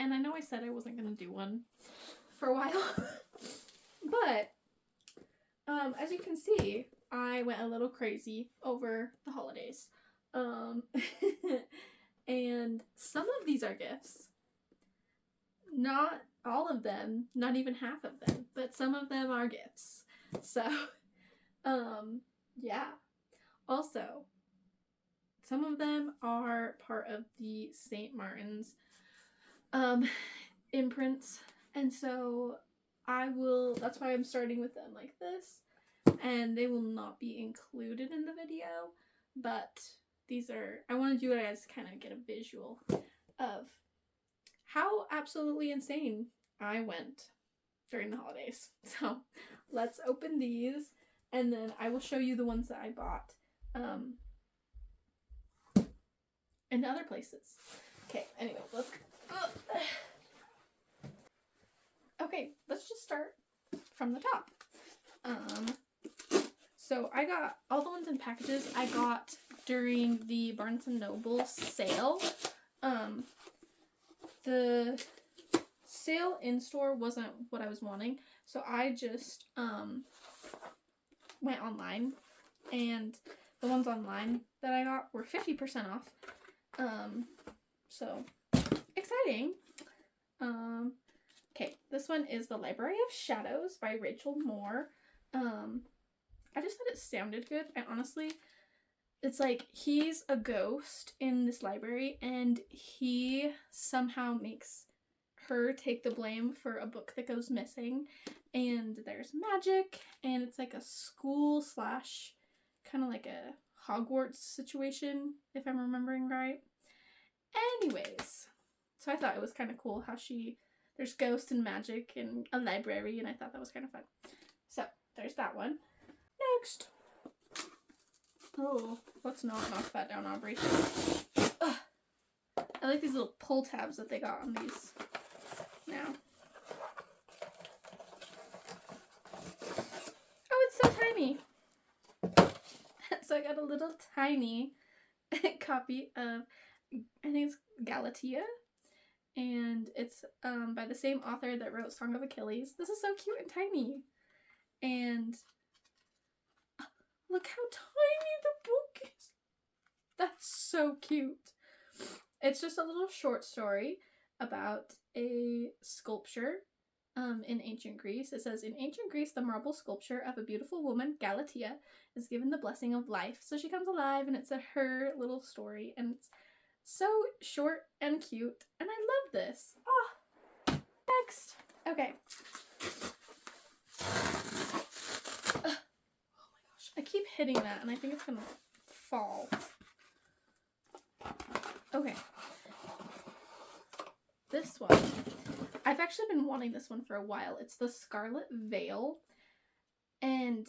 And I know I said I wasn't going to do one for a while. But, as you can see, I went a little crazy over the holidays. And some of these are gifts. Not all of them, not even half of them, but some of them are gifts. So, yeah. Also, some of them are part of the St. Martin's imprints, and so that's why I'm starting with them like this, and they will not be included in the video, but I wanted you guys to kind of get a visual of how absolutely insane I went during the holidays. So let's open these, and then I will show you the ones that I bought in other places. Okay, anyway, let's go. Okay, let's just start from the top. So I got all the ones in packages I got during the Barnes & Noble sale. The sale in-store wasn't what I was wanting, so I just went online, and the ones online that I got were 50% off. So exciting. Okay, this one is The Library of Shadows by Rachel Moore. I just thought it sounded good. It's like he's a ghost in this library, and he somehow makes her take the blame for a book that goes missing, and there's magic, and it's like a school slash kind of like a Hogwarts situation, if I'm remembering right. Anyways, so I thought it was kind of cool how there's ghosts and magic in a library, and I thought that was kind of fun. So there's that one. Next. Oh, let's not knock that down, Aubrey. Ugh. I like these little pull tabs that they got on these now. Oh, it's so tiny. So I got a little tiny copy of, I think it's Galatea, and it's by the same author that wrote Song of Achilles. This is so cute and tiny. And look how tiny the book is. That's so cute. It's just a little short story about a sculpture in ancient Greece. It says, in ancient Greece, the marble sculpture of a beautiful woman, Galatea, is given the blessing of life. So she comes alive, and it's her little story, and it's so short and cute, and I love this. Ah, next. Okay. I keep hitting that, and I think it's gonna fall. Okay. This one. I've actually been wanting this one for a while. It's The Scarlet Veil, and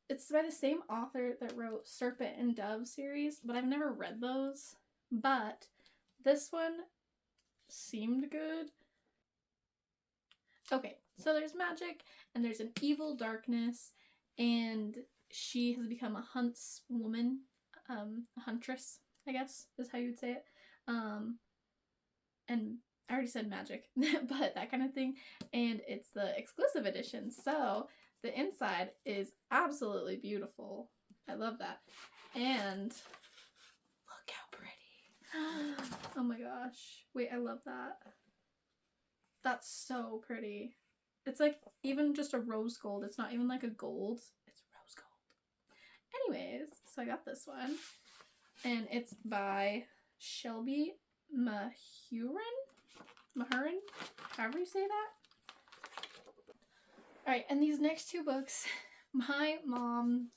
it's by the same author that wrote Serpent and Dove series, but I've never read those. But this one seemed good. Okay, so there's magic, and there's an evil darkness, and she has become a huntswoman, a huntress, I guess is how you would say it. And I already said magic, but that kind of thing. And it's the exclusive edition, so the inside is absolutely beautiful. I love that. And look how pretty. Oh my gosh. Wait, I love that. That's so pretty. It's like even just a rose gold. It's not even like a gold. It's rose gold. Anyways, so I got this one. And it's by Shelby Mahurin? However you say that. Alright, and these next two books, my mom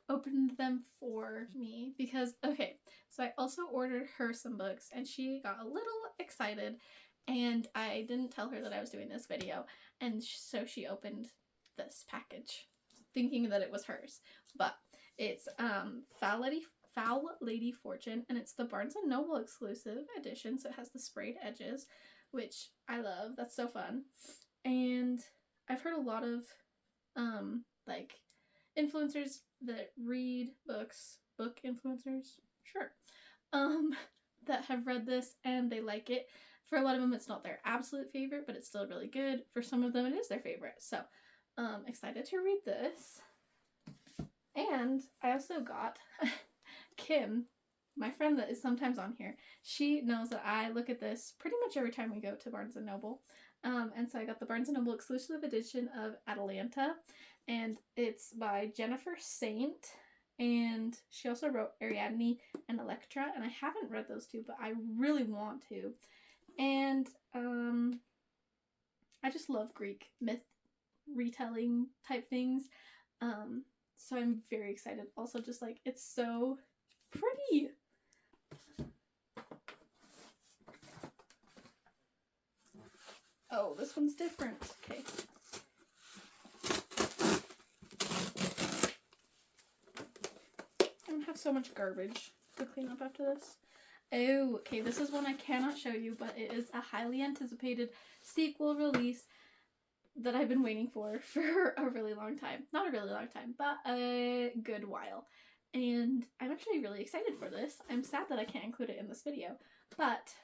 opened them for me because, okay, so I also ordered her some books, and she got a little excited, and I didn't tell her that I was doing this video, and so she opened this package thinking that it was hers. But it's Foul Lady Fortune, and it's the Barnes & Noble exclusive edition, so it has the sprayed edges, which I love. That's so fun. And I've heard a lot of like influencers that read books, book influencers, sure, that have read this and they like it. For a lot of them, it's not their absolute favorite, but it's still really good. For some of them, it is their favorite. So, excited to read this. And I also got Kim, my friend that is sometimes on here. She knows that I look at this pretty much every time we go to Barnes & Noble. And so I got the Barnes & Noble exclusive edition of Atalanta. And it's by Jennifer Saint. And she also wrote Ariadne and Electra. And I haven't read those two, but I really want to. And I just love Greek myth retelling type things. So I'm very excited. Also, just like, it's so pretty. Oh, this one's different. Okay. I don't have so much garbage to clean up after this. Oh, okay, this is one I cannot show you, but it is a highly anticipated sequel release that I've been waiting for a really long time. Not a really long time, but a good while. And I'm actually really excited for this. I'm sad that I can't include it in this video, but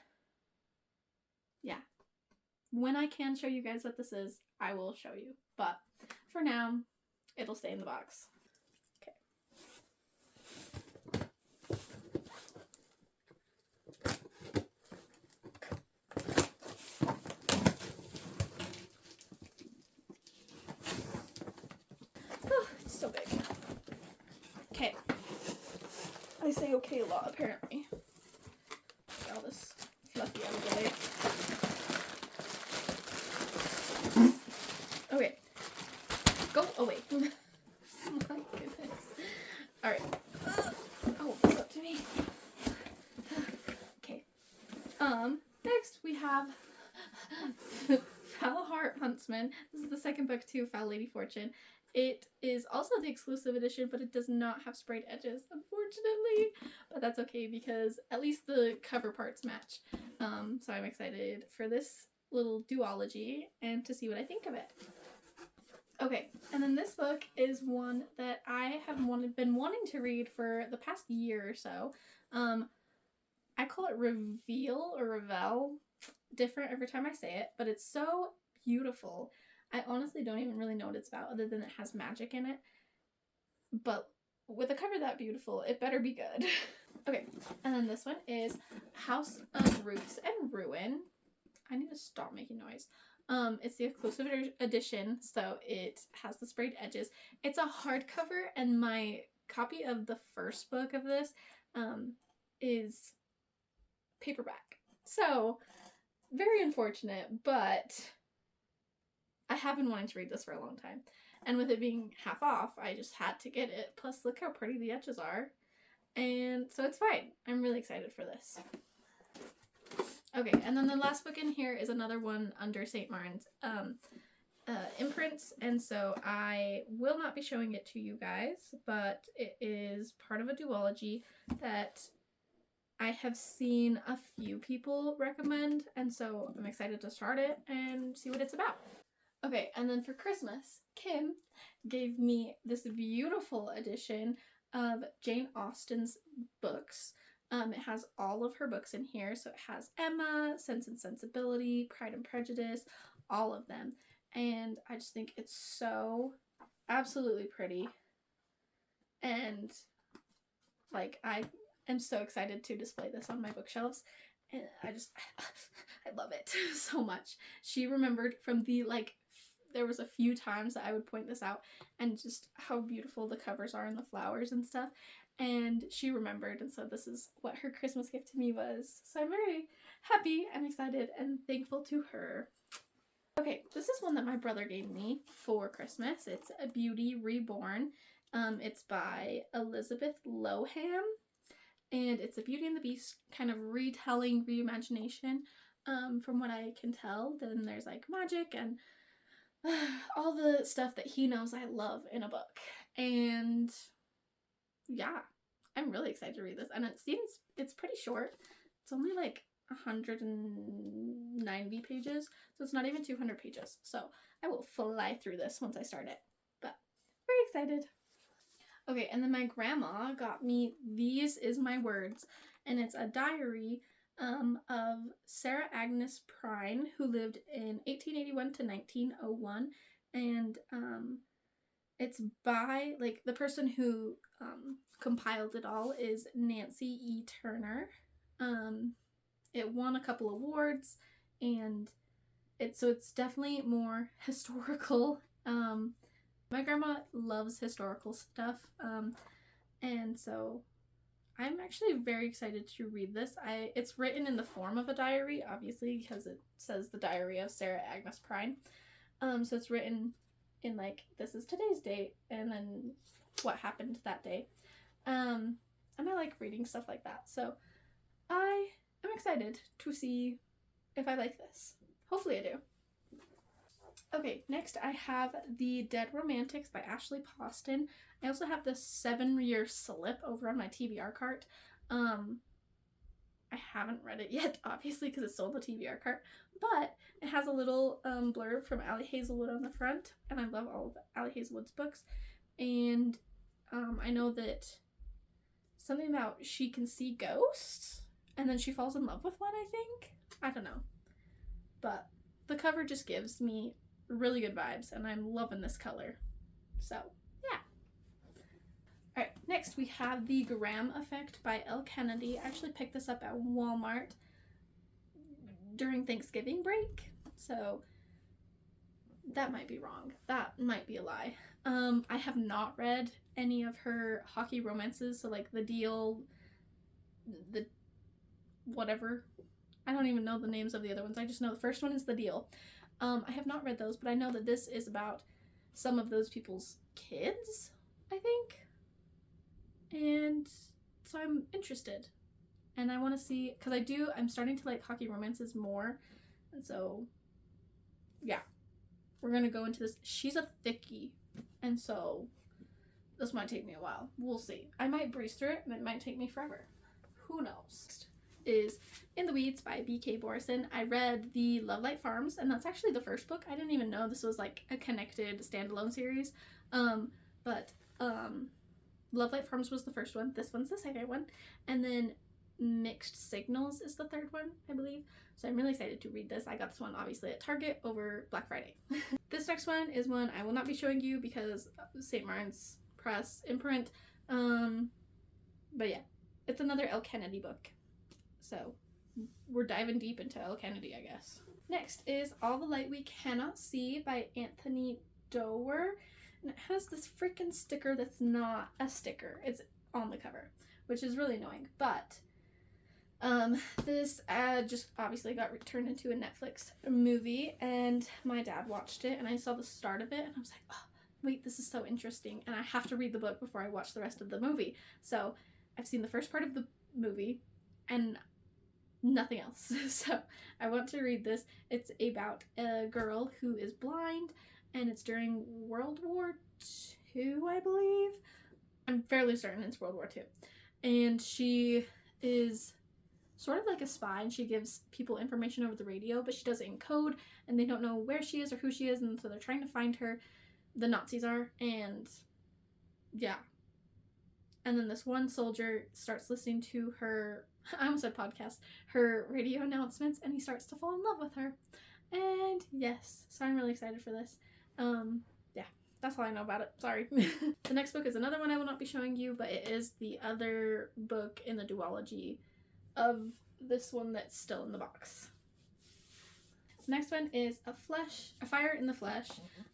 yeah. When I can show you guys what this is, I will show you. But for now, it'll stay in the box. Okay. Oh, it's so big. Okay. I say okay a lot, apparently. Get all this fluffy out of the way. Okay. Go away. Oh my goodness. Alright. Oh, it's up to me. Okay. Next we have Foul Heart Huntsman. This is the second book to Foul Lady Fortune. It is also the exclusive edition, but it does not have sprayed edges, unfortunately. But that's okay because at least the cover parts match. So I'm excited for this little duology and to see what I think of it. Okay, and then this book is one that I have been wanting to read for the past year or so. I call it Reveal or Revel, different every time I say it, but it's so beautiful. I honestly don't even really know what it's about other than it has magic in it. But with a cover that beautiful, it better be good. Okay, and then this one is House of Roots and Ruin. I need to stop making noise. It's the exclusive edition, so it has the sprayed edges. It's a hardcover, and my copy of the first book of this is paperback. So, very unfortunate, but I have been wanting to read this for a long time. And with it being half off, I just had to get it. Plus, look how pretty the edges are. And so it's fine. I'm really excited for this. Okay, and then the last book in here is another one under St. Martin's imprints, and so I will not be showing it to you guys, but it is part of a duology that I have seen a few people recommend, and so I'm excited to start it and see what it's about. Okay, and then for Christmas, Kim gave me this beautiful edition of Jane Austen's books. It has all of her books in here, so it has Emma, Sense and Sensibility, Pride and Prejudice, all of them. And I just think it's so absolutely pretty. And, like, I am so excited to display this on my bookshelves. And I love it so much. She remembered from the, like, there was a few times that I would point this out and just how beautiful the covers are and the flowers and stuff. And she remembered, and so this is what her Christmas gift to me was. So I'm very happy and excited and thankful to her. Okay, this is one that my brother gave me for Christmas. It's A Beauty Reborn. It's by Elizabeth Loham, and it's a Beauty and the Beast kind of retelling, reimagination. From what I can tell, then there's like magic and all the stuff that he knows I love in a book. And yeah, I'm really excited to read this. And it seems it's pretty short. It's only like 190 pages, so it's not even 200 pages. So I will fly through this once I start it. But very excited. Okay, and then my grandma got me These Is My Words, and it's a diary of Sarah Agnes Prine, who lived in 1881 to 1901, and it's by, like, the person who compiled it all is Nancy E. Turner. It won a couple awards, and it's definitely more historical. My grandma loves historical stuff, and so I'm actually very excited to read this. It's written in the form of a diary, obviously, because it says the Diary of Sarah Agnes Prine. So it's written in, like, this is today's date, and then what happened that day. And I like reading stuff like that. So I am excited to see if I like this. Hopefully I do. Okay, next I have The Dead Romantics by Ashley Poston. I also have the 7-Year Slip over on my TBR cart. I haven't read it yet, obviously, because it's still in the TBR cart, but it has a little blurb from Ali Hazelwood on the front, and I love all of Ali Hazelwood's books. And I know that something about she can see ghosts, and then she falls in love with one, I think. I don't know. But the cover just gives me really good vibes, and I'm loving this color. So, yeah. Alright, next we have The Graham Effect by Elle Kennedy. I actually picked this up at Walmart during Thanksgiving break, so that might be wrong. That might be a lie. I have not read any of her hockey romances, so like The Deal, the whatever. I don't even know the names of the other ones. I just know the first one is The Deal. I have not read those, but I know that this is about some of those people's kids, I think. And so I'm interested. And I want to see, because I'm starting to like hockey romances more. And so, yeah. We're going to go into this. She's a thickie. And so, this might take me a while. We'll see. I might breeze through it, and it might take me forever. Who knows? Is In the Weeds by B.K. Borison. I read The Lovelight Farms, and that's actually the first book. I didn't even know this was like a connected standalone series. But Lovelight Farms was the first one. This one's the second one. And then Mixed Signals is the third one, I believe. So I'm really excited to read this. I got this one obviously at Target over Black Friday. This next one is one I will not be showing you because St. Martin's Press imprint. But yeah, it's another Elle Kennedy book. So we're diving deep into Elle Kennedy, I guess. Next is All the Light We Cannot See by Anthony Doerr. And it has this freaking sticker that's not a sticker. It's on the cover, which is really annoying. But this ad just obviously got turned into a Netflix movie, and my dad watched it, and I saw the start of it, and I was like, oh, wait, this is so interesting, and I have to read the book before I watch the rest of the movie. So I've seen the first part of the movie, and nothing else. So I want to read this. It's about a girl who is blind, and it's during World War II, I believe. I'm fairly certain it's World War II. And she is sort of like a spy, and she gives people information over the radio, but she does it in code, and they don't know where she is or who she is, and so they're trying to find her. The Nazis are, and yeah. And then this one soldier starts listening to her, I almost said podcast, her radio announcements, and he starts to fall in love with her. And yes, so I'm really excited for this. Yeah, that's all I know about it. Sorry. The next book is another one I will not be showing you, but it is the other book in the duology of this one that's still in the box. The next one is A Fire in the Flesh.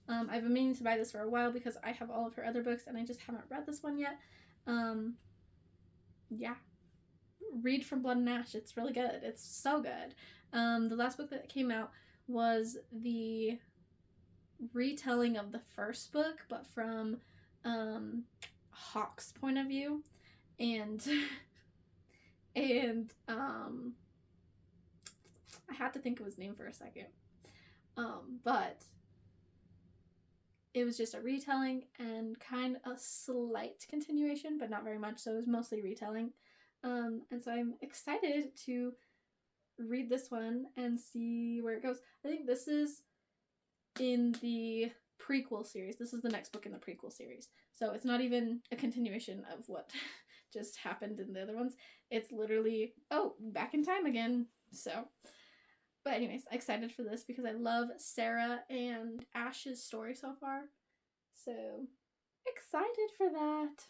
I've been meaning to buy this for a while because I have all of her other books and I just haven't read this one yet. Yeah. Read From Blood and Ash. It's really good. It's so good. The last book that came out was the retelling of the first book, but from Hawke's point of view. And I had to think of his name for a second. But it was just a retelling and kind of a slight continuation, but not very much, so it was mostly retelling. And so I'm excited to read this one and see where it goes. I think this is in the prequel series. This is the next book in the prequel series. So it's not even a continuation of what just happened in the other ones. It's literally, oh, back in time again. So, but anyways, excited for this because I love Sarah and Ash's story so far. So, excited for that.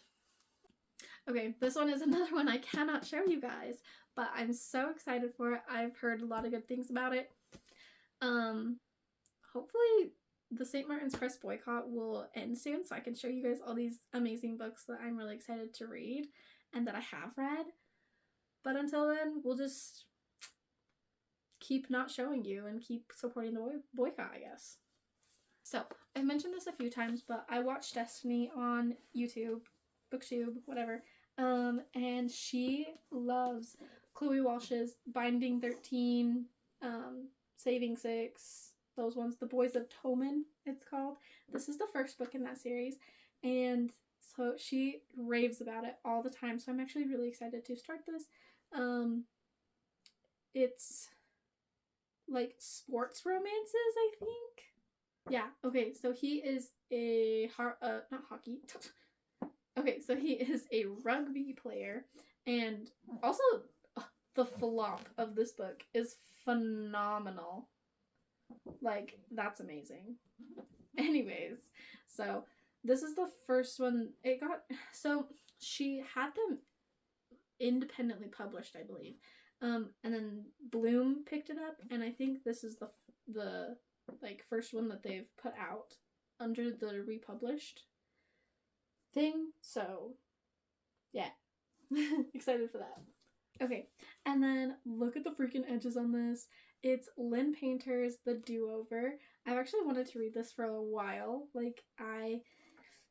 Okay, this one is another one I cannot show you guys, but I'm so excited for it. I've heard a lot of good things about it. Hopefully the St. Martin's Press boycott will end soon so I can show you guys all these amazing books that I'm really excited to read and that I have read. But until then, we'll just keep not showing you and keep supporting the boycott, I guess. So, I've mentioned this a few times, but I watch Destiny on YouTube, BookTube, whatever, and she loves Chloe Walsh's Binding 13, Saving 6, those ones, The Boys of Toman, it's called. This is the first book in that series, and so she raves about it all the time, so I'm actually really excited to start this. It's like sports romances, I think. Yeah, okay, so he is a, not hockey. Okay, so he is a rugby player, and also the flop of this book is phenomenal. Like, that's amazing. Anyways, so this is the first one. So she had them independently published, I believe. And then Bloom picked it up, and I think this is the like first one that they've put out under the republished thing. So yeah. Excited for that. Okay, and then look at the freaking edges on this. It's Lynn Painter's The Do-Over. I've actually wanted to read this for a while. Like, I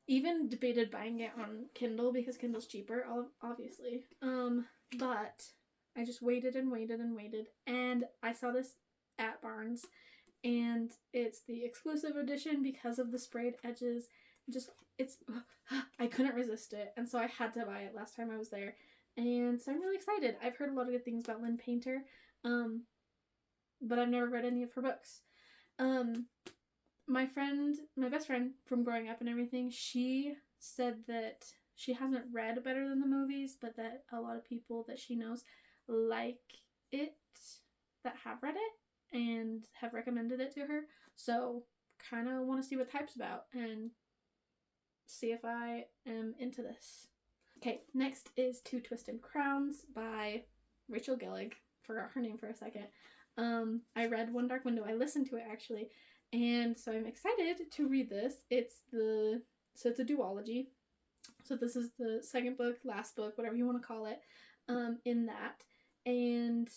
even debated buying it on Kindle because Kindle's cheaper, obviously. But I just waited and waited and waited, and I saw this at Barnes, and it's the exclusive edition because of the sprayed edges. I couldn't resist it, and so I had to buy it last time I was there, and so I'm really excited. I've heard a lot of good things about Lynn Painter, but I've never read any of her books. My best friend from growing up and everything, she said that she hasn't read Better Than the Movies, but that a lot of people that she knows like it, that have read it and have recommended it to her. So kind of want to see what the hype's about and see if I am into this. Okay, next is Two Twisted Crowns by Rachel Gillig. Forgot her name for a second. I read One Dark Window. I listened to it actually, and so I'm excited to read this. It's a duology. So this is the second book, last book, whatever you want to call it, in that. And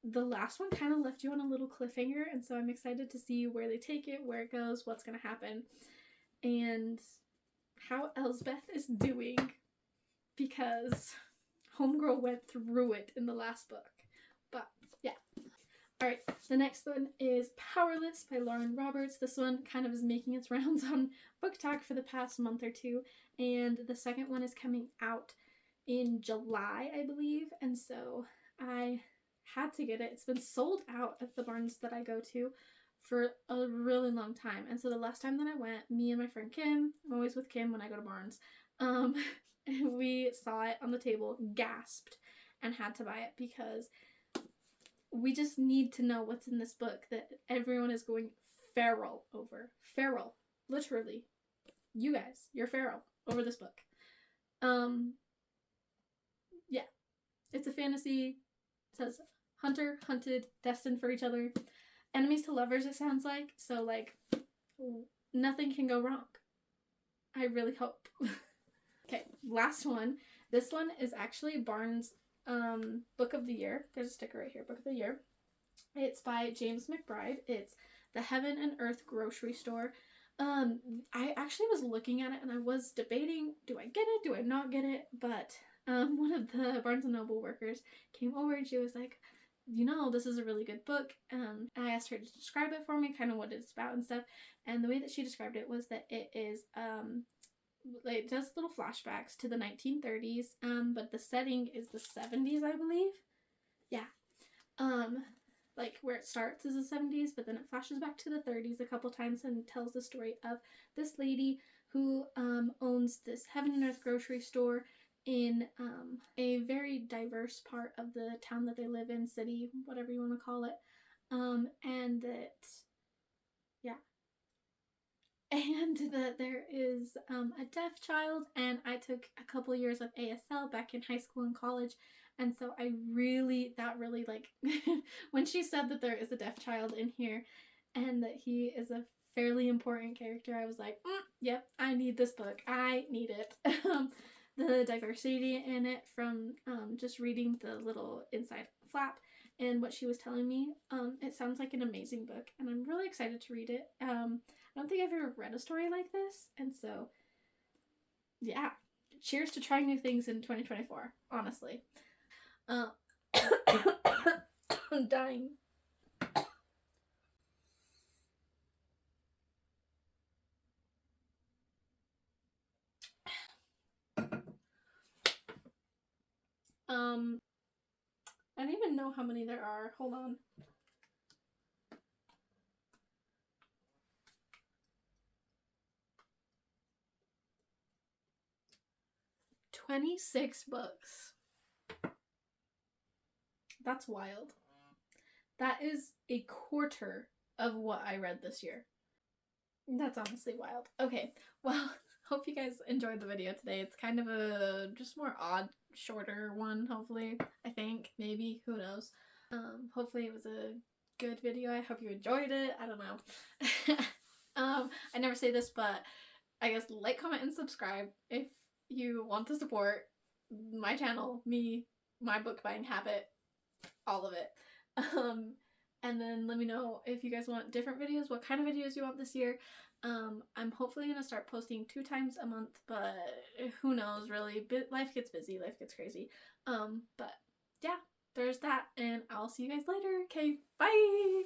the last one kind of left you on a little cliffhanger, and so I'm excited to see where they take it, where it goes, what's going to happen, and how Elsbeth is doing, because Homegirl went through it in the last book. But yeah. Alright, the next one is Powerless by Lauren Roberts. This one kind of is making its rounds on Book Talk for the past month or two, and the second one is coming out in July, I believe, and so I had to get it. It's been sold out at the Barnes that I go to for a really long time, and so the last time that I went, me and my friend Kim, I'm always with Kim when I go to Barnes, we saw it on the table, gasped, and had to buy it because we just need to know what's in this book that everyone is going feral over. Feral. Literally. You guys, you're feral over this book. Yeah. It's a fantasy. It says hunter, hunted, destined for each other. Enemies to lovers, it sounds like. So, like, nothing can go wrong. I really hope. Okay, last one. This one is actually Barnes' Book of the Year. There's a sticker right here, Book of the Year. It's by James McBride. It's The Heaven and Earth Grocery Store. I actually was looking at it and I was debating, do I get it, do I not get it? But one of the Barnes & Noble workers came over and she was like, you know, this is a really good book. I asked her to describe it for me, kind of what it's about and stuff. And the way that she described it was that it is, it does little flashbacks to the 1930s, but the setting is the 70s, I believe. Yeah. Like where it starts is the 70s, but then it flashes back to the 30s a couple times and tells the story of this lady who owns this Heaven and Earth grocery store, in a very diverse part of the town that they live in, city, whatever you want to call it. And that, yeah, and that there is a deaf child, and I took a couple years of ASL back in high school and college, and so that really like when she said that there is a deaf child in here and that he is a fairly important character, I was like, yep, I need this book, I need it. The diversity in it from just reading the little inside flap and what she was telling me, it sounds like an amazing book, and I'm really excited to read it. I don't think I've ever read a story like this, and so, yeah. Cheers to trying new things in 2024, honestly. I'm dying. I don't even know how many there are. Hold on. $26. That's wild. That is a quarter of what I read this year. That's honestly wild. Okay, well, hope you guys enjoyed the video today. It's kind of a just more odd, shorter one, hopefully. I think, maybe, who knows. Hopefully it was a good video. I hope you enjoyed it. I don't know. I never say this, but I guess like, comment, and subscribe if you want to support my channel, me, my book buying habit, all of it. And then let me know if you guys want different videos, what kind of videos you want this year. I'm hopefully going to start posting 2 times a month, but who knows, really. Life gets busy, life gets crazy. But yeah, there's that, and I'll see you guys later. Okay, bye!